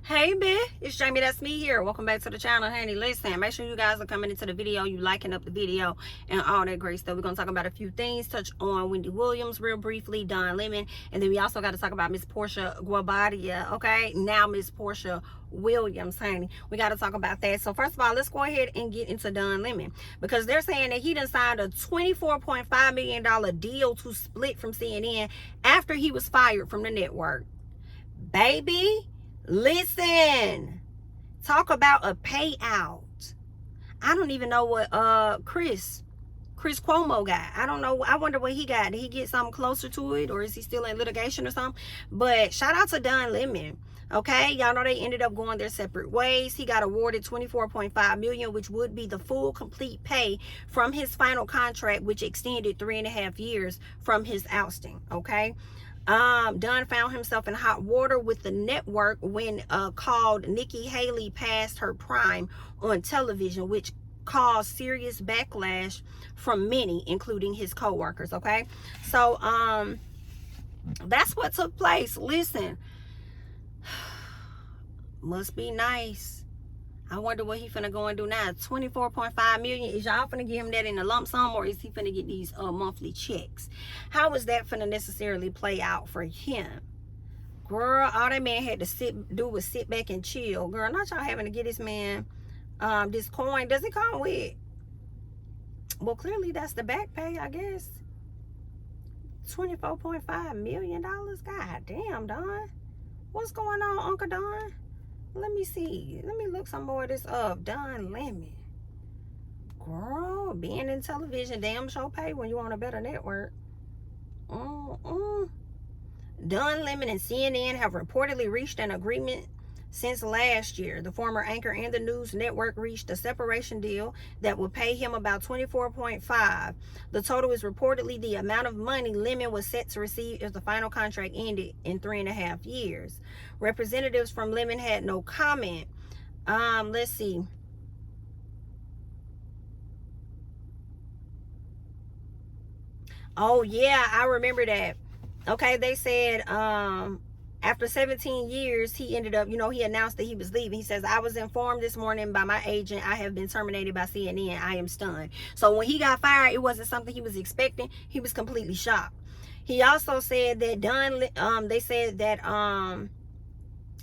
Hey, bitch, it's Jami, that's me here. Welcome back to the channel, honey. Listen, make sure you guys are coming into the video, you liking up the video, and all that great stuff. We're going to talk about a few things, touch on Wendy Williams real briefly, Don Lemon, and then we also got to talk about Miss Porsha Guobadia, okay? Now Miss Porsha Williams, honey. We got to talk about that. So first of all, let's go ahead and get into Don Lemon, because they're saying that he done signed a $24.5 million deal to split from CNN after he was fired from the network. Baby, listen, talk about a payout. I don't even know what Chris Cuomo got. I don't know. I wonder what he got. Did he get something closer to it, or is he still in litigation or something? But shout out to Don Lemon. Okay, y'all know they ended up going their separate ways. He got awarded $24.5 million, which would be the full complete pay from his final contract, which extended 3.5 years from his ousting. Okay. Don found himself in hot water with the network when called Nikki Haley past her prime on television, which caused serious backlash from many, including his co-workers. Okay, so that's what took place. Listen, must be nice. I wonder what he finna go and do now. $24.5 million. Is y'all finna give him that in a lump sum, or is he finna get these monthly checks? How is that finna necessarily play out for him? Girl, all that man had to do was sit back and chill. Girl, not y'all having to get this man this coin. Does it come with? Well, clearly that's the back pay, I guess. $24.5 million. God damn, Don. What's going on, Uncle Don? Let me see. Let me look some more of this up. Don Lemon. Girl, being in television, damn sure pay when you on a better network. Don Lemon and CNN have reportedly reached an agreement since last year. The former anchor and the news network reached a separation deal that would pay him about $24.5. The total is reportedly the amount of money Lemon was set to receive if the final contract ended in 3.5 years. Representatives from Lemon had no comment. Let's see. Oh yeah, I remember that. Okay, they said after 17 years, he ended up, he announced that he was leaving. He says, I was informed this morning by my agent I have been terminated by CNN. I am stunned. So when he got fired, it wasn't something he was expecting. He was completely shocked. He also said that they said that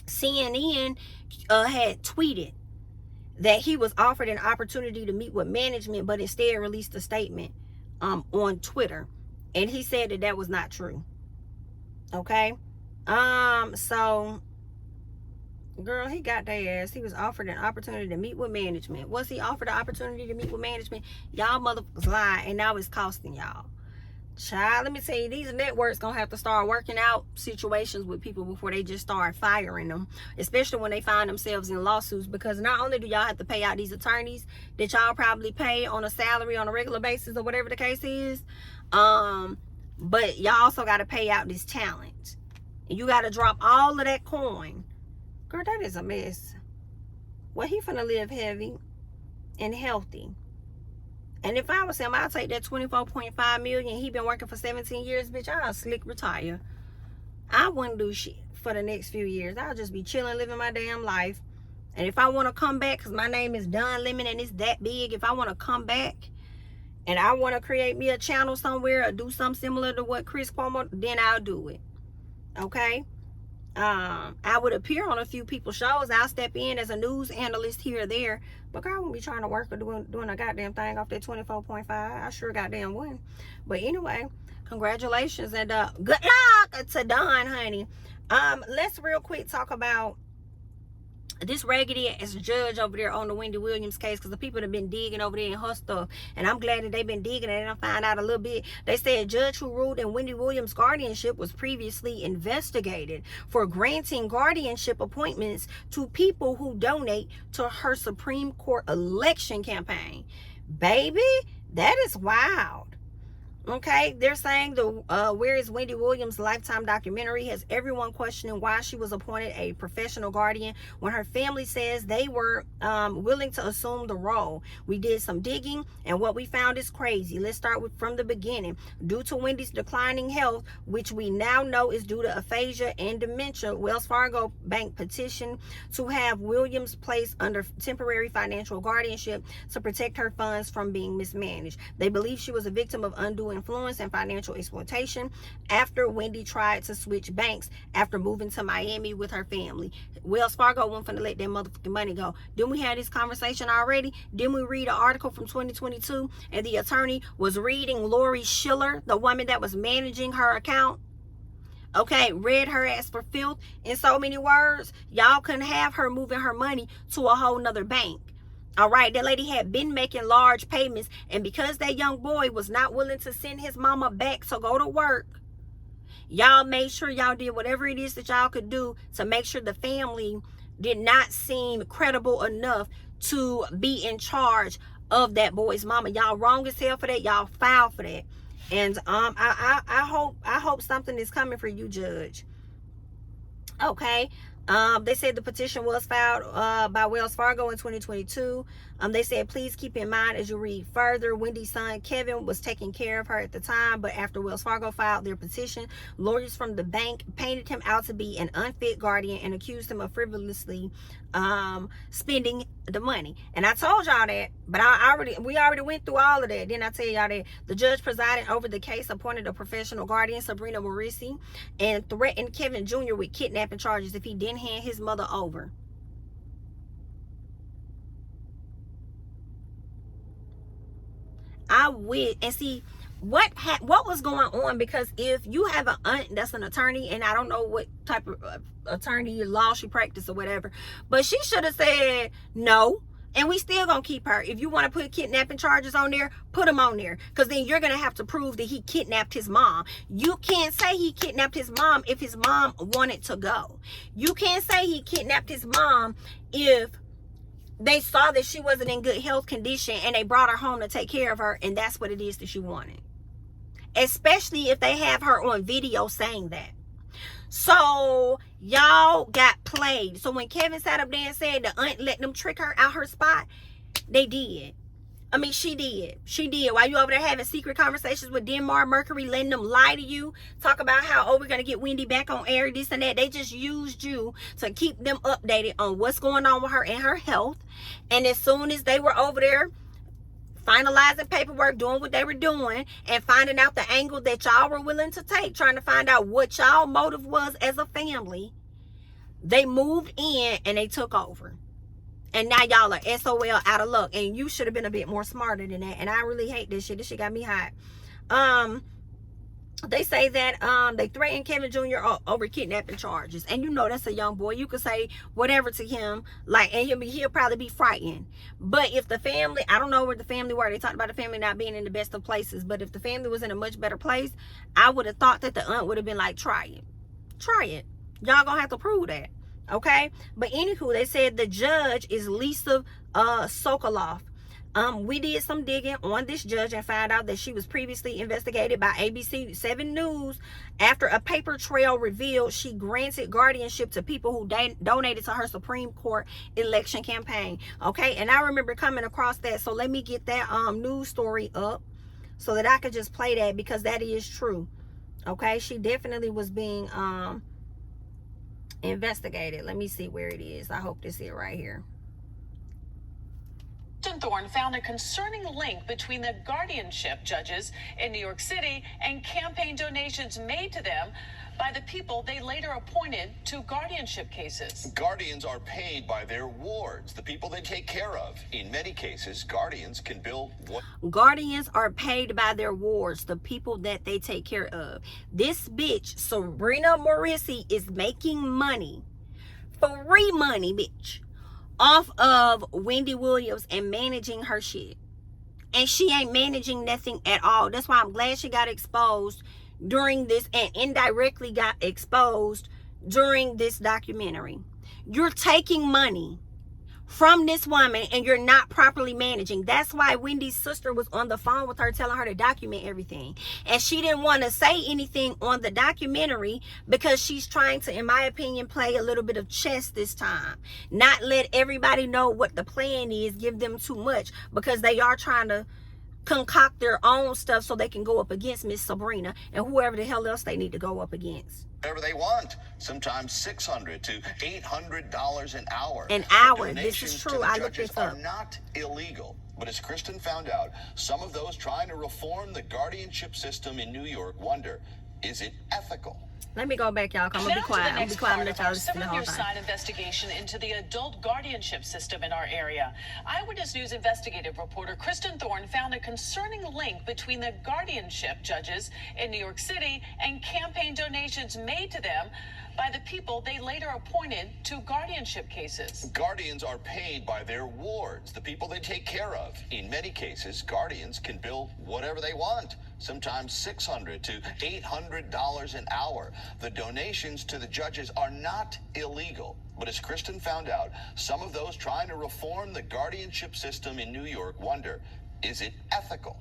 CNN had tweeted that he was offered an opportunity to meet with management, but instead released a statement on Twitter. And he said that that was not true. Okay. So, girl, he got their ass. He was offered an opportunity to meet with management. Was he offered an opportunity to meet with management? Y'all motherfuckers lie, and now it's costing y'all. Child, let me tell you, these networks gonna have to start working out situations with people before they just start firing them, especially when they find themselves in lawsuits, because not only do y'all have to pay out these attorneys that y'all probably pay on a salary on a regular basis or whatever the case is, but y'all also got to pay out this talent. And you got to drop all of that coin. Girl, that is a mess. Well, he finna live heavy and healthy. And if I was him, I'd take that $24.5 million. He been working for 17 years, bitch. I'll slick retire. I wouldn't do shit for the next few years. I'll just be chilling, living my damn life. And if I want to come back, because my name is Don Lemon and it's that big, if I want to come back and I want to create me a channel somewhere or do something similar to what Chris Cuomo, then I'll do it. Okay, I would appear on a few people's shows. I'll step in as a news analyst here or there, but girl, I won't be trying to work or doing a goddamn thing off that 24.5. I sure goddamn wouldn't. But anyway, congratulations and good luck to Don, honey. Let's real quick talk about this raggedy ass judge over there on the Wendy Williams case, because the people have been digging over there in her stuff, and I'm glad that they've been digging and I find out a little bit. They said a judge who ruled in Wendy Williams' guardianship was previously investigated for granting guardianship appointments to people who donate to her Supreme Court election campaign. Baby, that is wild. Okay, they're saying the Where is Wendy Williams Lifetime documentary has everyone questioning why she was appointed a professional guardian when her family says they were willing to assume the role. We did some digging and what we found is crazy. Let's start from the beginning. Due to Wendy's declining health, which we now know is due to aphasia and dementia, Wells Fargo Bank petitioned to have Williams placed under temporary financial guardianship to protect her funds from being mismanaged. They believe she was a victim of undue influence and financial exploitation after Wendy tried to switch banks after moving to Miami with her family. Wells Fargo wasn't finna let that motherfucking money go. Didn't we have this conversation already? Didn't we read an article from 2022 and the attorney was reading Lori Schiller, the woman that was managing her account? Okay, read her ass for filth in so many words. Y'all couldn't have her moving her money to a whole nother bank. All right, that lady had been making large payments, and because that young boy was not willing to send his mama back to go to work, y'all made sure y'all did whatever it is that y'all could do to make sure the family did not seem credible enough to be in charge of that boy's mama. Y'all wrong as hell for that. Y'all foul for that. And I hope something is coming for you, Judge. Okay. They said the petition was filed by Wells Fargo in 2022. They said, please keep in mind as you read further, Wendy's son Kevin was taking care of her at the time, but after Wells Fargo filed their petition, lawyers from the bank painted him out to be an unfit guardian and accused him of frivolously spending the money. And I told y'all that, but we already went through all of that. Didn't I tell y'all that the judge presiding over the case appointed a professional guardian, Sabrina Morrissey, and threatened Kevin Jr. with kidnapping charges if he didn't hand his mother over. I would, and see what was going on, because if you have an aunt that's an attorney, and I don't know what type of attorney law she practiced or whatever, but she should have said no, and we still gonna keep her. If you want to put kidnapping charges on there, put them on there, because then you're gonna have to prove that he kidnapped his mom. You can't say he kidnapped his mom if his mom wanted to go. You can't say he kidnapped his mom if they saw that she wasn't in good health condition and they brought her home to take care of her, and that's what it is that she wanted. Especially if they have her on video saying that. So y'all got played. So when Kevin sat up there and said the aunt let them trick her out her spot, they did. I mean, she did. She did. While you over there having secret conversations with Denmark Mercury, letting them lie to you, talk about how, oh, we're going to get Wendy back on air, this and that. They just used you to keep them updated on what's going on with her and her health. And as soon as they were over there finalizing paperwork, doing what they were doing, and finding out the angle that y'all were willing to take, trying to find out what y'all motive was as a family, they moved in and they took over. And now y'all are SOL out of luck. And you should have been a bit more smarter than that. And I really hate this shit. This shit got me hot. They say that they threatened Kevin Jr. over kidnapping charges. And you know that's a young boy. You could say whatever to him. Like, and he'll probably be frightened. But if the family, I don't know where the family were. They talked about the family not being in the best of places. But if the family was in a much better place, I would have thought that the aunt would have been like, try it. Try it. Y'all gonna have to prove that. Okay, but anywho, they said the judge is Lisa Sokoloff. We did some digging on this judge and found out that she was previously investigated by ABC 7 News after a paper trail revealed she granted guardianship to people who donated to her Supreme Court election campaign. Okay, and I remember coming across that, so let me get that news story up so that I could just play that, because that is true. Okay, she definitely was being investigated. Let me see where it is. I hope this is it right here. Thorne found a concerning link between the guardianship judges in New York City and campaign donations made to them by the people they later appointed to guardianship cases. Guardians are paid by their wards, the people they take care of. In many cases, guardians can bill Guardians are paid by their wards, the people that they take care of. This bitch, Sabrina Morrissey, is making money, free money, bitch, off of Wendy Williams and managing her shit. And she ain't managing nothing at all. That's why I'm glad she got exposed during this, and indirectly got exposed during this documentary. You're taking money from this woman and you're not properly managing. That's why Wendy's sister was on the phone with her telling her to document everything. And she didn't want to say anything on the documentary because she's trying to, in my opinion, play a little bit of chess this time. Not let everybody know what the plan is, give them too much, because they are trying to concoct their own stuff so they can go up against Miss Sabrina and whoever the hell else they need to go up against. Whatever they want, sometimes $600 to $800 an hour. An hour. This Donations is to true. the I looked judges this up. are not illegal. But as Kristen found out, some of those trying to reform the guardianship system in New York wonder, is it ethical? Let me go back, y'all. I'm gonna be quiet. I'm gonna be quiet. I'm gonna let y'all listen to the whole thing. Several-year-side investigation into the adult guardianship system in our area. Eyewitness News investigative reporter Kristen Thorne found a concerning link between the guardianship judges in New York City and campaign donations made to them by the people they later appointed to guardianship cases. Guardians are paid by their wards, the people they take care of. In many cases, guardians can bill whatever they want, sometimes $600 to $800 an hour. The donations to the judges are not illegal. But as Kristen found out, some of those trying to reform the guardianship system in New York wonder, is it ethical?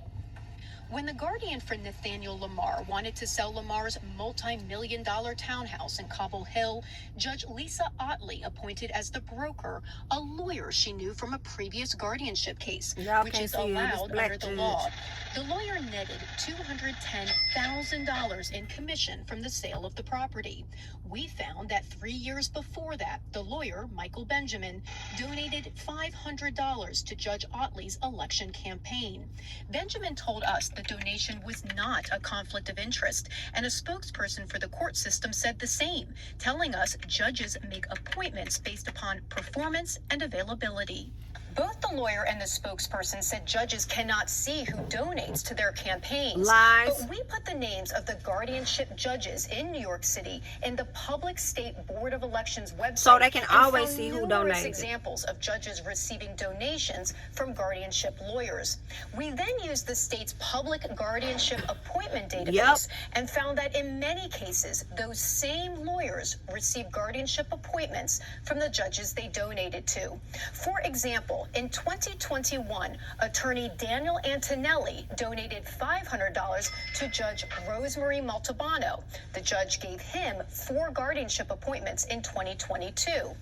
When the guardian for Nathaniel Lamar wanted to sell Lamar's multi-million-dollar townhouse in Cobble Hill, Judge Lisa Otley appointed as the broker a lawyer she knew from a previous guardianship case, which is allowed under the law. The lawyer netted $210,000 in commission from the sale of the property. We found that 3 years before that, the lawyer, Michael Benjamin, donated $500 to Judge Otley's election campaign. Benjamin told us the donation was not a conflict of interest, and a spokesperson for the court system said the same, telling us judges make appointments based upon performance and availability. Both the lawyer and the spokesperson said judges cannot see who donates to their campaigns. Lies. But we put the names of the guardianship judges in New York City in the Public State Board of Elections website. So they can always see who donated. Examples of judges receiving donations from guardianship lawyers. We then used the state's public guardianship appointment database and found that in many cases, those same lawyers received guardianship appointments from the judges they donated to. For example, in 2021, attorney Daniel Antonelli donated $500 to Judge Rosemary Montalbano. The judge gave him 4 guardianship appointments in 2022.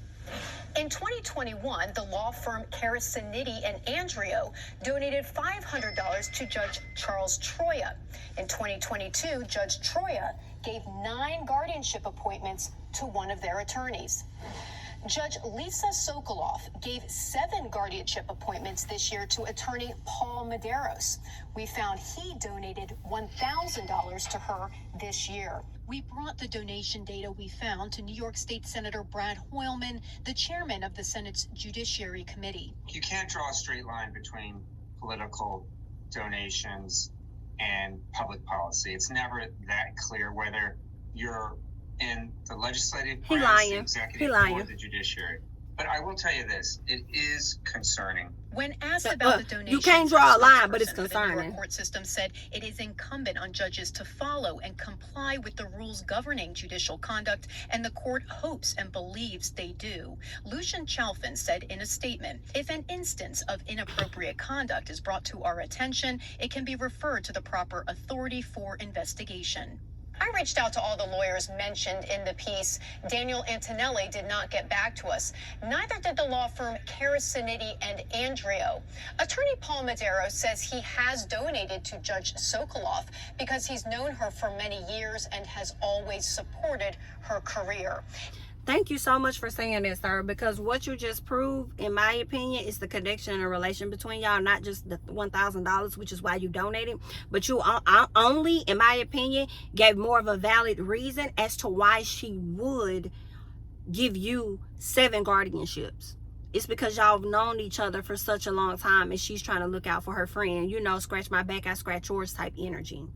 In 2021, the law firm Carasaniti and Andrio donated $500 to Judge Charles Troya. In 2022, Judge Troya gave 9 guardianship appointments to one of their attorneys. Judge Lisa Sokoloff gave 7 guardianship appointments this year to attorney Paul Medeiros. We found he donated $1,000 to her this year. We brought the donation data we found to New York State Senator Brad Hoylman, the chairman of the Senate's Judiciary Committee. You can't draw a straight line between political donations and public policy. It's never that clear whether you're in the legislative branch, the executive, or the judiciary. But I will tell you this, it is concerning. When asked about the donation, you can't draw a line, but it's concerning. The New York court system said it is incumbent on judges to follow and comply with the rules governing judicial conduct, and the court hopes and believes they do. Lucian Chalfin said in a statement, if an instance of inappropriate conduct is brought to our attention, it can be referred to the proper authority for investigation. I reached out to all the lawyers mentioned in the piece. Daniel Antonelli did not get back to us. Neither did the law firm Carasaniti and Andrio. Attorney Paul Medeiros says he has donated to Judge Sokoloff because he's known her for many years and has always supported her career. Thank you so much for saying that, sir, because what you just proved, in my opinion, is the connection and relation between y'all, not just the $1,000, which is why you donated, but you only, in my opinion, gave more of a valid reason as to why she would give you 7 guardianships. It's because y'all have known each other for such a long time, and she's trying to look out for her friend. You know, scratch my back, I scratch yours type energy.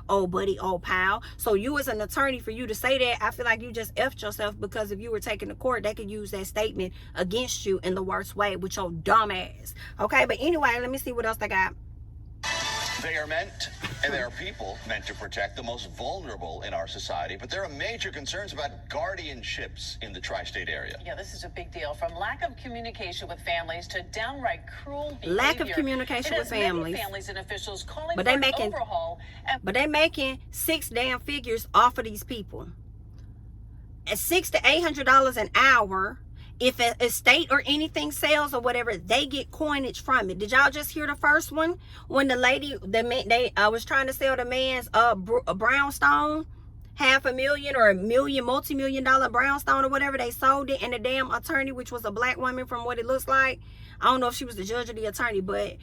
Oh buddy, oh pal. So you as an attorney, for you to say that, I feel like you just effed yourself, because if you were taken to court, they could use that statement against you in the worst way with your dumb ass. Okay, but anyway, let me see what else they got. They are meant And there are people meant to protect the most vulnerable in our society, but there are major concerns about guardianships in the tri-state area. Yeah, this is a big deal. From lack of communication with families to downright cruel behavior. Lack of communication with families. Many families and officials calling but for they an making overhaul. but they making 6 damn figures off of these people. At $600 to $800 an hour. If a estate or anything sells or whatever, they get coinage from it. Did y'all just hear the first one? When the lady, was trying to sell the man's brownstone, $500,000 or $1 million, multi-million-dollar brownstone or whatever, they sold it, and the damn attorney, which was a black woman from what it looks like, I don't know if she was the judge or the attorney, but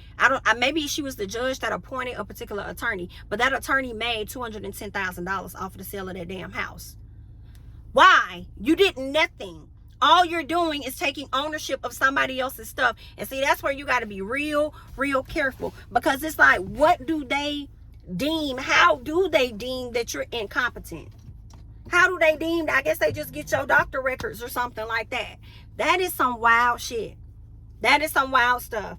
maybe she was the judge that appointed a particular attorney, but that attorney made $210,000 off of the sale of that damn house. Why? You did nothing. All you're doing is taking ownership of somebody else's stuff. And see, that's where you got to be real careful. Because it's like, what do they deem? How do they deem that you're incompetent? How do they deem? I guess they just get your doctor records or something like that. That is some wild shit. That is some wild stuff.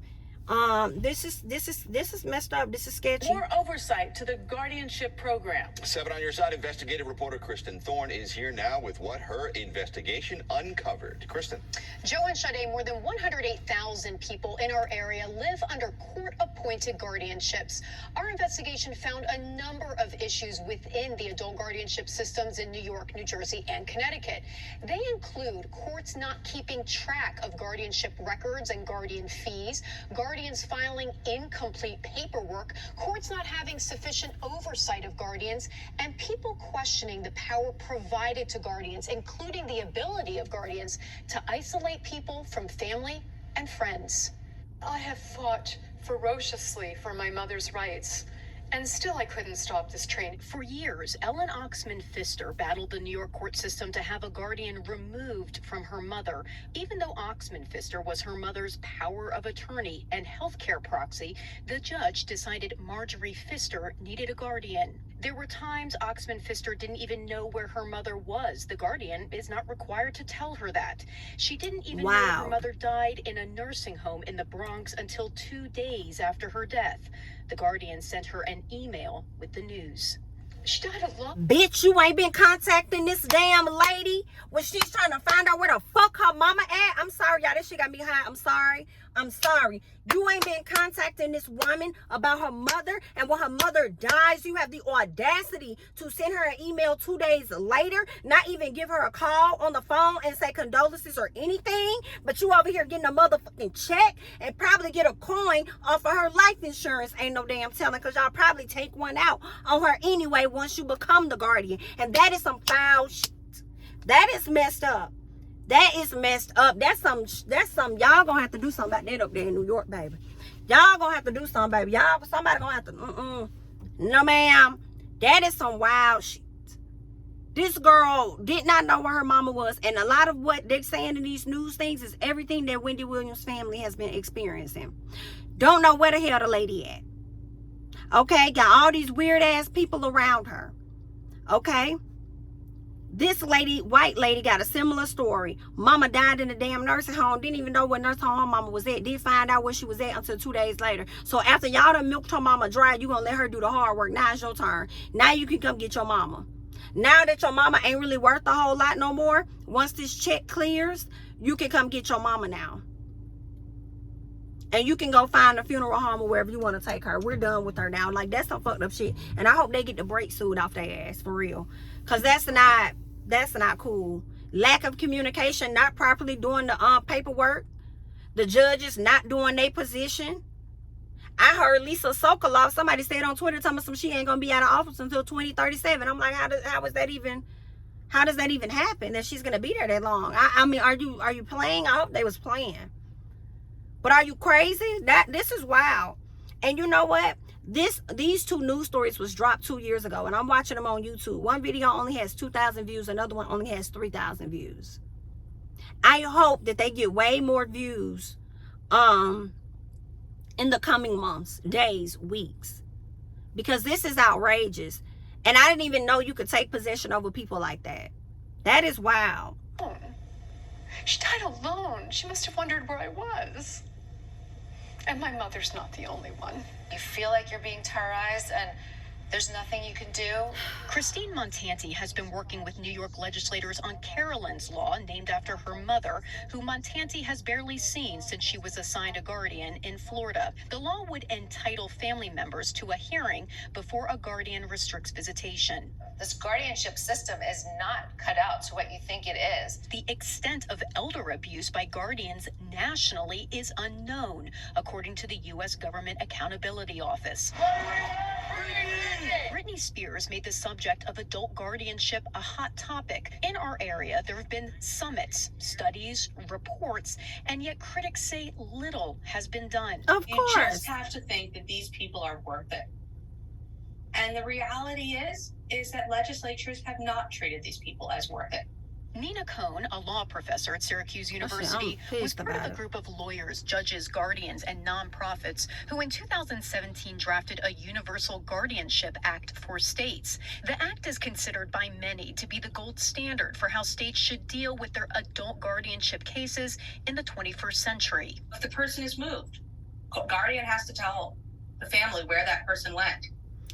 This is messed up. This is sketchy. More oversight to the guardianship program. 7 on your side, investigative reporter Kristen Thorne is here now with what her investigation uncovered. Kristen. Joe and Sade, more than 108,000 people in our area live under court-appointed guardianships. Our investigation found a number of issues within the adult guardianship systems in New York, New Jersey, and Connecticut. They include courts not keeping track of guardianship records and guardian fees, guardians filing incomplete paperwork, courts not having sufficient oversight of guardians, and people questioning the power provided to guardians, including the ability of guardians to isolate people from family and friends. I have fought ferociously for my mother's rights, and still I couldn't stop this train. For years, Ellen Oxman Pfister battled the New York court system to have a guardian removed from her mother. Even though Oxman Pfister was her mother's power of attorney and healthcare proxy, the judge decided Marjorie Pfister needed a guardian. There were times Oxman Pfister didn't even know where her mother was. The guardian is not required to tell her that. She didn't even know her mother died in a nursing home in the Bronx until 2 days after her death. The guardian sent her an email with the news. She died alone. Bitch, you ain't been contacting this damn lady when she's trying to find out where the fuck her mama at. I'm sorry, y'all. This shit got me high. I'm sorry. You ain't been contacting this woman about her mother, and when her mother dies, you have the audacity to send her an email 2 days later, not even give her a call on the phone and say condolences or anything, but you over here getting a motherfucking check and probably get a coin off of her life insurance. Ain't no damn telling, because y'all probably take one out on her anyway once you become the guardian. And that is some foul shit. That is messed up. That is messed up. That's some y'all gonna have to do something about that up there in New York, baby. Y'all gonna have to do something, baby. Somebody gonna have to, no ma'am. That is some wild shit. This girl did not know where her mama was, and a lot of what they're saying in these news things is everything that Wendy Williams' family has been experiencing. Don't know where the hell the lady at. Okay, got all these weird ass people around her. Okay. This lady, white lady, got a similar story. Mama died in a damn nursing home. Didn't even know what nursing home her mama was at. Didn't find out where she was at until 2 days later. So after y'all done milked her mama dry, you gonna let her do the hard work. Now it's your turn. Now you can come get your mama. Now that your mama ain't really worth a whole lot no more, once this check clears, you can come get your mama now. And you can go find a funeral home or wherever you want to take her. We're done with her now. Like, that's some fucked up shit. And I hope they get the brake suit off their ass, for real. Because that's not cool. Lack of communication, not properly doing the paperwork. The judges not doing their position. I heard Lisa Sokoloff, somebody said on Twitter, telling me she ain't going to be out of office until 2037. I'm like, how does that even happen, that she's going to be there that long? I mean, are you playing? I hope they was playing. But are you crazy? This is wild. And you know what? These two news stories was dropped 2 years ago, and I'm watching them on YouTube. One video only has 2,000 views. Another one only has 3,000 views. I hope that they get way more views in the coming months, days, weeks, because this is outrageous. And I didn't even know you could take possession over people like that. That is wild. Oh, she died alone. She must have wondered where I was. And my mother's not the only one. You feel like you're being terrorized, and There's nothing you can do. Christine Montanti has been working with New York legislators on Carolyn's law, named after her mother, who Montanti has barely seen since she was assigned a guardian in Florida. The law would entitle family members to a hearing before a guardian restricts visitation. This guardianship system is not cut out to what you think it is. The extent of elder abuse by guardians nationally is unknown, according to the U.S. Government Accountability Office. Britney Spears made the subject of adult guardianship a hot topic. In our area, there have been summits, studies, reports, and yet critics say little has been done. Of You course. just have to think that these people are worth it. And the reality is that legislatures have not treated these people as worth it. Nina Cohn, a law professor at Syracuse University, was part of a group of lawyers, judges, guardians, and nonprofits who in 2017 drafted a Universal Guardianship Act for states. The act is considered by many to be the gold standard for how states should deal with their adult guardianship cases in the 21st century. If the person is moved, guardian has to tell the family where that person went.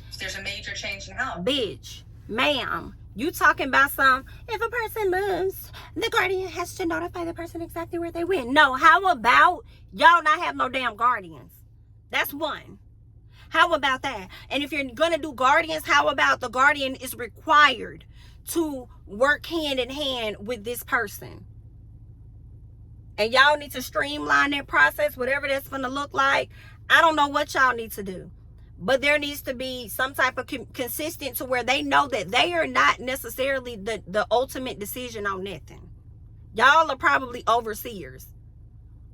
If there's a major change in health. Bitch, ma'am, you talking about if a person moves, the guardian has to notify the person exactly where they went. No, how about y'all not have no damn guardians? That's one. How about that? And if you're gonna do guardians, how about the guardian is required to work hand in hand with this person? And y'all need to streamline that process, whatever that's gonna look like. I don't know what y'all need to do. But there needs to be some type of consistent to where they know that they are not necessarily the ultimate decision on nothing. Y'all are probably overseers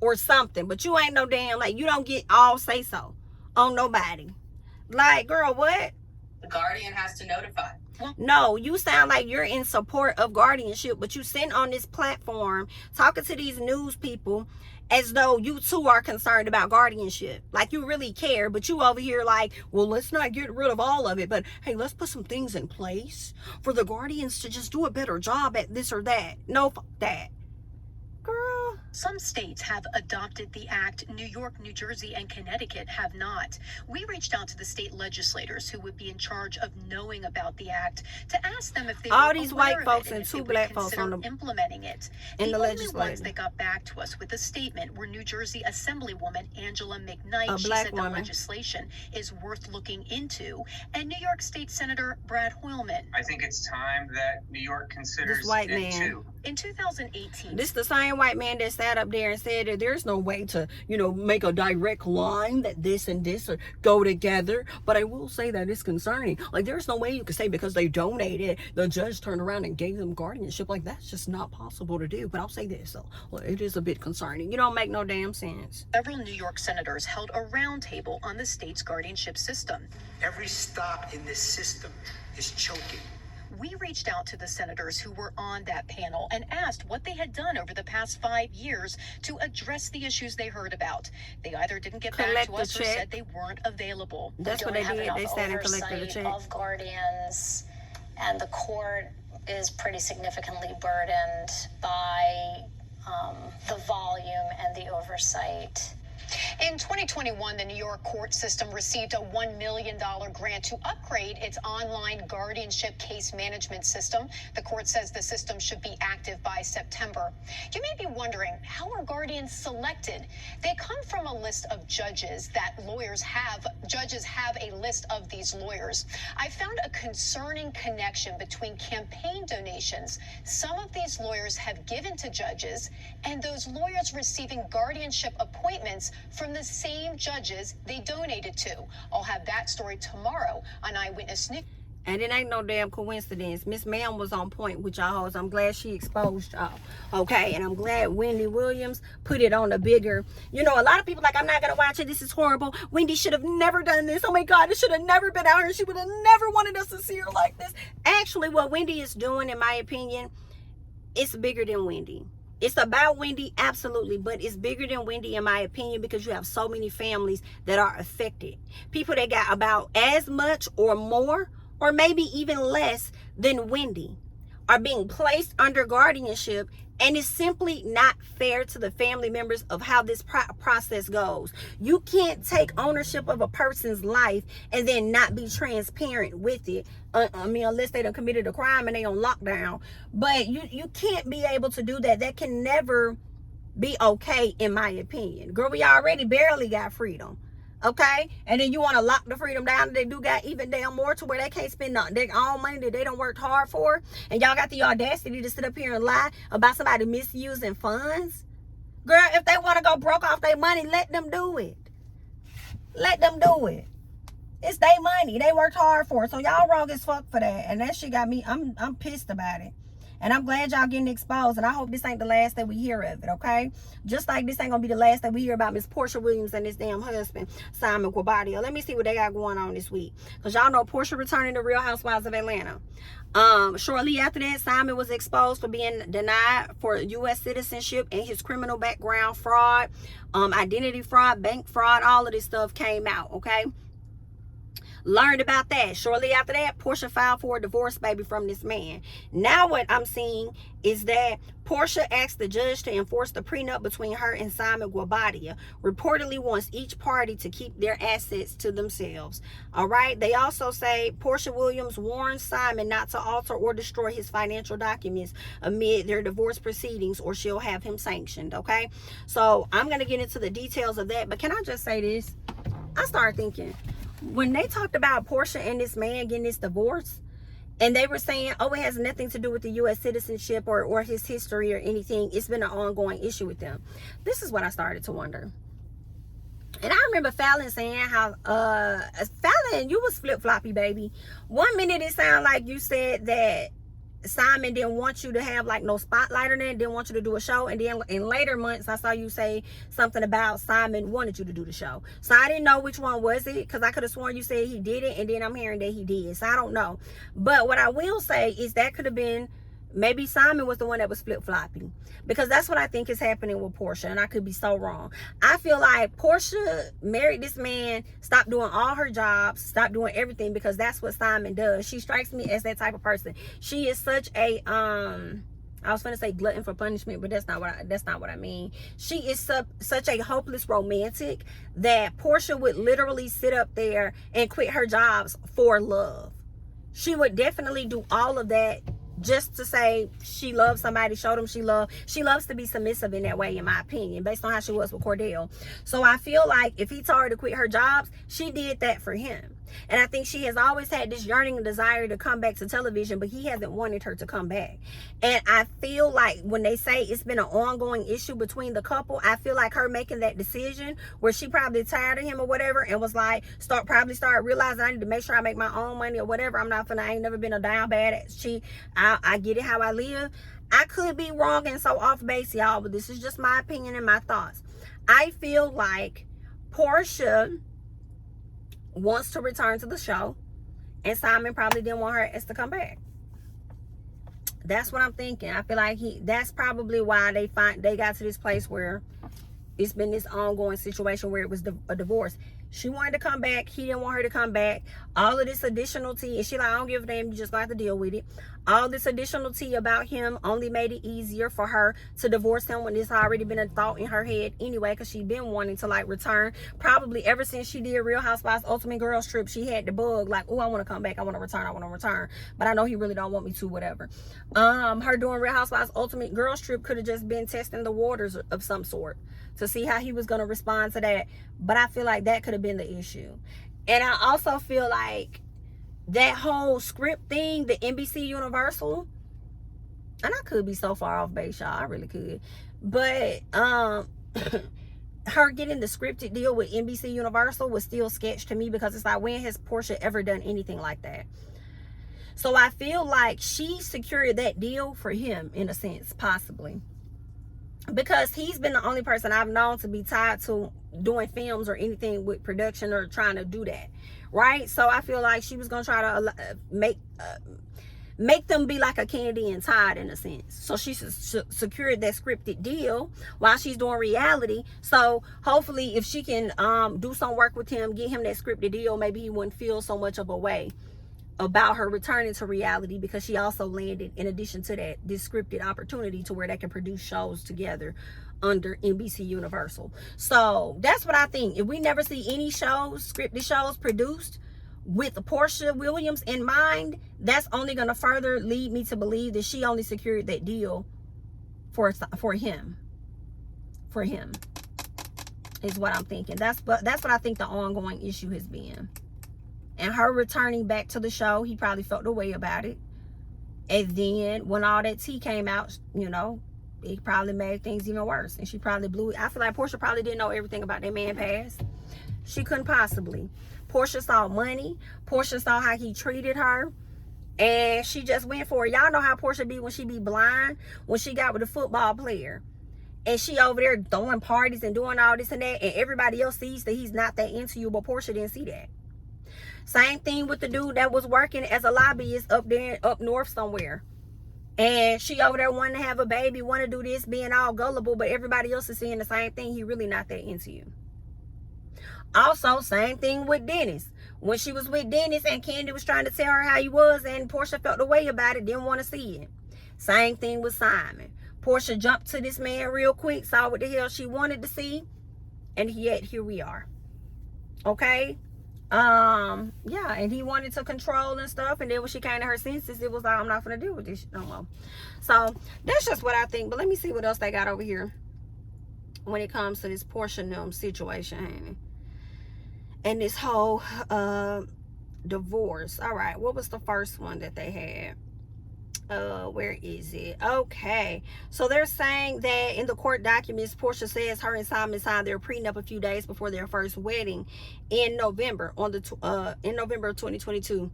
or something, but you ain't no damn, like, you don't get all say so on nobody. Like, girl, what? The guardian has to notify. No, you sound like you're in support of guardianship, but you sitting on this platform talking to these news people as though you too are concerned about guardianship. Like you really care, but you over here like, well, let's not get rid of all of it, but hey, let's put some things in place for the guardians to just do a better job at this or that. No, fuck that. Girl. Some states have adopted the act. New York, New Jersey, and Connecticut have not. We reached out to the state legislators who would be in charge of knowing about the act to ask them if they all were these aware white of folks it and if two they would black folks consider on the implementing it. in the only legislature. ones that got back to us with a statement were New Jersey Assemblywoman Angela McKnight. A She black said woman. the legislation is worth looking into, and New York State Senator Brad Hoylman. I think it's time that New York considers This white it man. too. In 2018, This the same white man that sat up there and said that there's no way to, make a direct line that this and this go together. But I will say that it's concerning. Like, there's no way you could say because they donated, the judge turned around and gave them guardianship. Like, that's just not possible to do. But I'll say this, so it is a bit concerning. You don't make no damn sense. several New York senators held a roundtable on the state's guardianship system. Every stop in this system is choking. We reached out to the senators who were on that panel and asked what they had done over the past 5 years to address the issues they heard about. They either didn't get back to us or said they weren't available. That's what they did. They sat and collected the check. Of guardians, and the court is pretty significantly burdened by the volume and the oversight. In 2021, the New York court system received a $1 million grant to upgrade its online guardianship case management system. The court says the system should be active by September. You may be wondering, how are guardians selected? They come from a list of judges that lawyers have. Judges have a list of these lawyers. I found a concerning connection between campaign donations some of these lawyers have given to judges and those lawyers receiving guardianship appointments from the same judges they donated to. I'll have that story tomorrow on Eyewitness News. And it ain't no damn coincidence. Miss Ma'am was on point with y'all hoes. I'm glad she exposed y'all. Okay, and I'm glad Wendy Williams put it on a bigger, a lot of people like, I'm not gonna watch it, this is horrible. Wendy should have never done this. Oh my God, it should have never been out here. She would have never wanted us to see her like this. Actually, what Wendy is doing, in my opinion, it's bigger than Wendy. It's about Wendy, absolutely, but it's bigger than Wendy, in my opinion, because you have so many families that are affected. People that got about as much or more, or maybe even less than Wendy, are being placed under guardianship And it's simply not fair to the family members of how this process goes. You can't take ownership of a person's life and then not be transparent with it. I mean, unless they done committed a crime and they on lockdown. But you can't be able to do that. That can never be okay, in my opinion. Girl, we already barely got freedom. Okay, and then you want to lock the freedom down. They do got even damn more to where they can't spend their own money that they don't work hard for, and y'all got the audacity to sit up here and lie about somebody misusing funds. Girl, if they want to go broke off their money, let them do it. Let them do it. It's their money. They worked hard for it. So y'all wrong as fuck for that, and that shit got me. I'm pissed about it. And I'm glad y'all getting exposed. And I hope this ain't the last that we hear of it, okay? Just like this ain't going to be the last that we hear about Miss Porsha Williams and this damn husband, Simon Guobadia. Let me see what they got going on this week. Because y'all know Porsha returning to Real Housewives of Atlanta. Shortly after that, Simon was exposed for being denied for U.S. citizenship and his criminal background fraud, identity fraud, bank fraud, all of this stuff came out, okay? Learned about that. Shortly after that, Porsha filed for a divorce, baby, from this man. Now what I'm seeing is that Porsha asked the judge to enforce the prenup between her and Simon Guobadia. Reportedly wants each party to keep their assets to themselves. All right. They also say Porsha Williams warned Simon not to alter or destroy his financial documents amid their divorce proceedings, or she'll have him sanctioned. Okay. So I'm going to get into the details of that. But can I just say this? I started thinking, when they talked about Porsha and this man getting this divorce, and they were saying, oh, it has nothing to do with the U.S. citizenship or his history or anything. It's been an ongoing issue with them. This is what I started to wonder. And I remember Fallon saying how, Fallon, you was flip-floppy, baby. 1 minute it sounded like you said that Simon didn't want you to have like no spotlight on it, didn't want you to do a show, and then in later months I saw you say something about Simon wanted you to do the show. So I didn't know which one was it, because I could have sworn you said he did it, and then I'm hearing that he did. So I don't know. But what I will say is that could have been, maybe Simon was the one that was flip-flopping, because that's what I think is happening with Porsha, and I could be so wrong. I feel like Porsha married this man, stopped doing all her jobs, stopped doing everything, because that's what Simon does. She strikes me as that type of person. She is such a I was gonna say glutton for punishment, but that's not what I mean. She is such a hopeless romantic that Porsha would literally sit up there and quit her jobs for love. She would definitely do all of that just to say she loves somebody, show them she loves to be submissive in that way, in my opinion, based on how she was with Cordell. So I feel like if he told her to quit her jobs, she did that for him. And I think she has always had this yearning desire to come back to television, but he hasn't wanted her to come back. And I feel like when they say it's been an ongoing issue between the couple, I feel like her making that decision where she probably tired of him or whatever, and was like, probably started realizing I need to make sure I make my own money or whatever. I ain't never been a down bad. I get it how I live. I could be wrong and so off base, y'all, but this is just my opinion and my thoughts. I feel like Porsha wants to return to the show, and Simon probably didn't want her ass to come back. That's what I'm thinking. I feel like that's probably why they got to this place where it's been this ongoing situation where it was a divorce. She wanted to come back. He didn't want her to come back. All of this additional tea, and she like, I don't give a damn, you just got to deal with it. All this additional tea about him only made it easier for her to divorce him when this already been a thought in her head anyway, because she been wanting to like return. Probably ever since she did Real Housewives Ultimate Girls Trip, she had the bug like, oh, I want to come back. I want to return. But I know he really don't want me to, whatever. Her doing Real Housewives Ultimate Girls Trip could have just been testing the waters of some sort to see how he was going to respond to that. But I feel like that could have been the issue. And I also feel like that whole script thing, the NBC Universal, and I could be so far off base, y'all, I really could, but her getting the scripted deal with NBC Universal was still sketch to me, because it's like, when has Porsha ever done anything like that? So I feel like she secured that deal for him in a sense, possibly, because he's been the only person I've known to be tied to doing films or anything with production or trying to do that, right? So I feel like she was gonna try to make them be like a Candy and Todd in a sense. So she secured that scripted deal while she's doing reality. So hopefully if she can do some work with him, get him that scripted deal, maybe he wouldn't feel so much of a way about her returning to reality, because she also landed, in addition to that, this scripted opportunity to where they can produce shows together under NBC Universal. So that's what I think. If we never see any shows, scripted shows produced with Porsha Williams in mind, that's only going to further lead me to believe that she only secured that deal for him is what I'm thinking. That's what I think the ongoing issue has been. And her returning back to the show, he probably felt the way about it. And then when all that tea came out, you know, it probably made things even worse. And she probably blew it. I feel like Porsha probably didn't know everything about that man past. She couldn't possibly. Porsha saw money. Porsha saw how he treated her. And she just went for it. Y'all know how Porsha be when she be blind. When she got with a football player. And she over there throwing parties and doing all this and that. And everybody else sees that he's not that into you. But Porsha didn't see that. Same thing with the dude that was working as a lobbyist up north somewhere. And she over there wanting to have a baby, want to do this, being all gullible, but everybody else is seeing the same thing. He really not that into you. Also, same thing with Dennis. When she was with Dennis and Candy was trying to tell her how he was and Porsha felt the way about it, didn't want to see it. Same thing with Simon. Porsha jumped to this man real quick, saw what the hell she wanted to see, and yet here we are. Okay? Yeah, and he wanted to control and stuff, and then when she came to her senses, it was like, I'm not gonna deal with this no more. So that's just what I think. But let me see what else they got over here when it comes to this Porsha situation and this whole divorce. All right, what was the first one that they had? Where is it? Okay, so they're saying that in the court documents, Porsha says her and Simon signed their prenup a few days before their first wedding in November of 2022.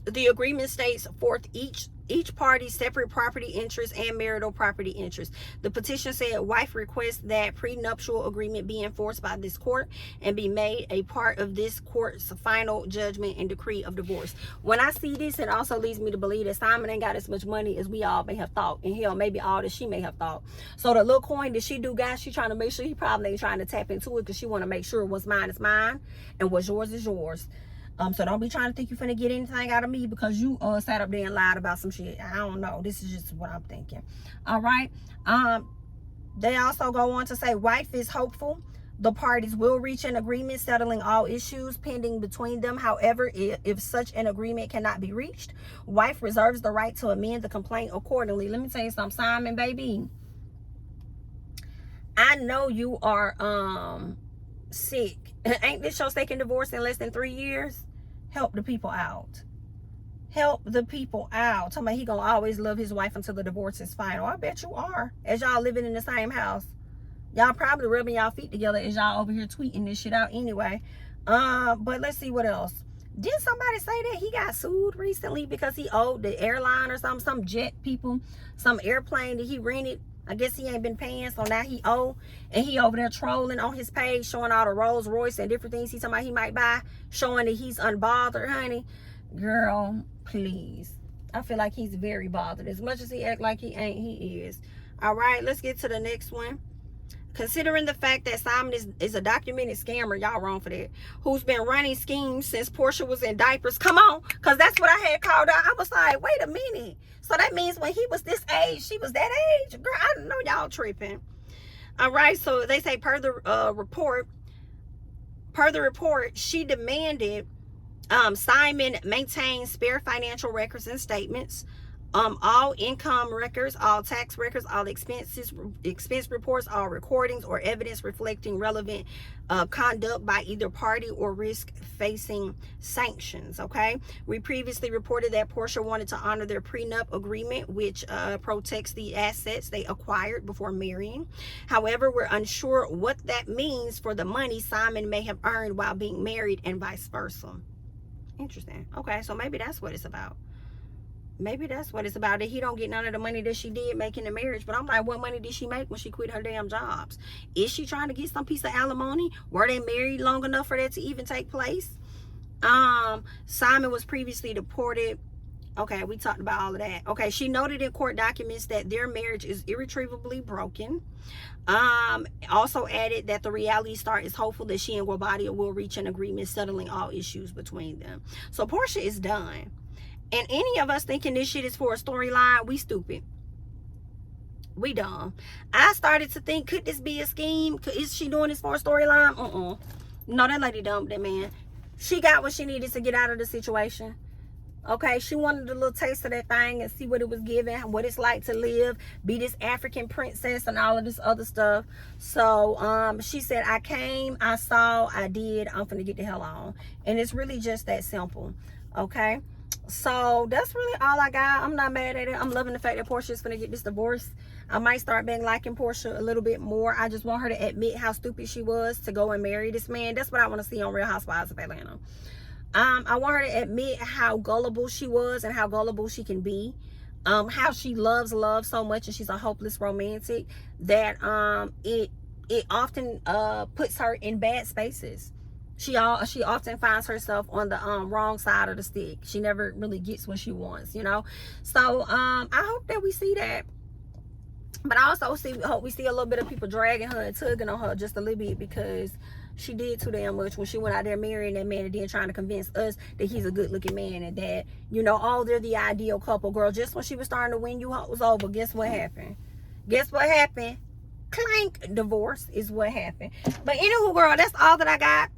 The agreement states forth each party's separate property interest and marital property interest. The petition said wife requests that prenuptial agreement be enforced by this court and be made a part of this court's final judgment and decree of divorce. When I see this, it also leads me to believe that Simon ain't got as much money as we all may have thought, and hell, maybe all that she may have thought. So the little coin that she do, guys, she trying to make sure, he probably ain't trying to tap into it because she want to make sure what's mine is mine and what's yours is yours. So don't be trying to think you're finna get anything out of me because you sat up there and lied about some shit. I don't know. This is just what I'm thinking. All right. They also go on to say wife is hopeful the parties will reach an agreement settling all issues pending between them. However, if such an agreement cannot be reached, wife reserves the right to amend the complaint accordingly. Let me tell you something, Simon, baby. I know you are sick. Ain't this your second divorce in less than 3 years? Help the people out. Help the people out. Talking about he gonna always love his wife until the divorce is final. I bet you are. As y'all living in the same house, y'all probably rubbing y'all feet together as y'all over here tweeting this shit out anyway. But let's see what else. Didn't somebody say that he got sued recently because he owed the airline or something, some jet people, some airplane that he rented? I guess he ain't been paying, so now he owe, and he over there trolling on his page, showing all the Rolls Royce and different things he's talking about he might buy, showing that he's unbothered, honey. Girl, please. I feel like he's very bothered. As much as he act like he ain't, he is. All right, let's get to the next one. Considering the fact that Simon is a documented scammer, y'all wrong for that, who's been running schemes since Porsha was in diapers. Come on, because that's what I had called out. I was like, wait a minute. So that means when he was this age, she was that age? Girl, I don't know, y'all tripping. All right, so they say per the report, she demanded Simon maintain spare financial records and statements, all income records, all tax records, all expense reports, all recordings or evidence reflecting relevant conduct by either party or risk facing sanctions. Okay, we previously reported that Porsha wanted to honor their prenup agreement, which protects the assets they acquired before marrying. However, we're unsure what that means for the money Simon may have earned while being married and vice versa. Interesting. Okay, so maybe that's what it's about. Maybe that's what it's about, that he don't get none of the money that she did make in the marriage. But I'm like, what money did she make when she quit her damn jobs? Is she trying to get some piece of alimony? Were they married long enough for that to even take place? Simon was previously deported Okay, we talked about all of that. Okay, she noted in court documents that their marriage is irretrievably broken. Also added that the reality star is hopeful that she and Guobadia will reach an agreement settling all issues between them. So Porsha is done. And any of us thinking this shit is for a storyline, we stupid. We dumb. I started to think, could this be a scheme? Is she doing this for a storyline? No, that lady dumped that man. She got what she needed to get out of the situation. Okay, she wanted a little taste of that thing and see what it was giving, what it's like to live, be this African princess and all of this other stuff. So she said, I came, I saw, I did, I'm finna get the hell on. And it's really just that simple. Okay, so that's really all I got. I'm not mad at it. I'm loving the fact that Porsha is finna get this divorce. I might start liking Porsha a little bit more. I just want her to admit how stupid she was to go and marry this man. That's what I want to see on Real Housewives of Atlanta. I want her to admit how gullible she was and how gullible she can be. How she loves love so much and she's a hopeless romantic that it often puts her in bad spaces. She often finds herself on the wrong side of the stick. She never really gets what she wants, you know. So I hope that we see that. But I also hope we see a little bit of people dragging her and tugging on her just a little bit, because she did too damn much when she went out there marrying that man and then trying to convince us that he's a good looking man and that, you know, oh, they're the ideal couple. Girl, just when she was starting to win you was over, guess what happened? Guess what happened? Clank, divorce is what happened. But anywho, girl, that's all that I got.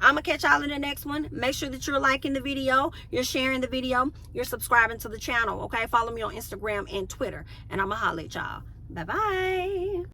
I'm gonna catch y'all in the next one. Make sure that you're liking the video, you're sharing the video, you're subscribing to the channel. Okay, follow me on Instagram and Twitter, and I'm gonna holler at y'all. Bye bye.